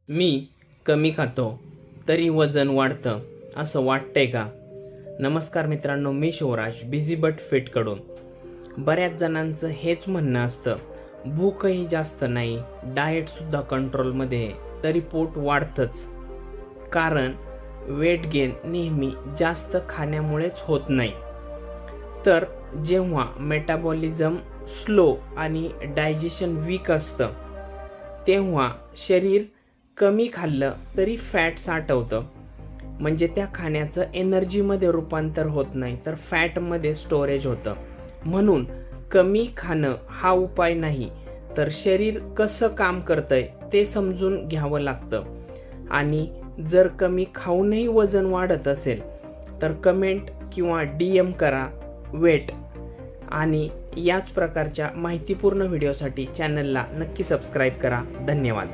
मी कमी खातो तरी वजन वाढतं असं वाटतंय का? नमस्कार मित्रांनो, मी शिवराज बिझी बट फिटकडून. बऱ्याच जणांचं हेच म्हणणं असतं, भूकही जास्त नाही, डाएटसुद्धा कंट्रोलमध्ये आहे, तरी पोट वाढतंच. कारण वेट गेन नेहमी जास्त खाण्यामुळेच होत नाही, तर जेव्हा मेटाबॉलिझम स्लो आणि डायजेशन वीक असतं तेव्हा शरीर कमी खाल्लं तरी फॅट साठवतं. म्हणजे त्या खाण्याचं एनर्जीमध्ये रूपांतर होत नाही, तर फॅटमध्ये स्टोरेज होतं. म्हणून कमी खाणं हा उपाय नाही, तर शरीर कसं काम करतंय ते समजून घ्यावं लागतं. आणि जर कमी खाऊनही वजन वाढत असेल तर कमेंट किंवा DM करा वेट. आणि याच प्रकारच्या माहितीपूर्ण व्हिडिओसाठी चॅनलला नक्की सबस्क्राईब करा. धन्यवाद.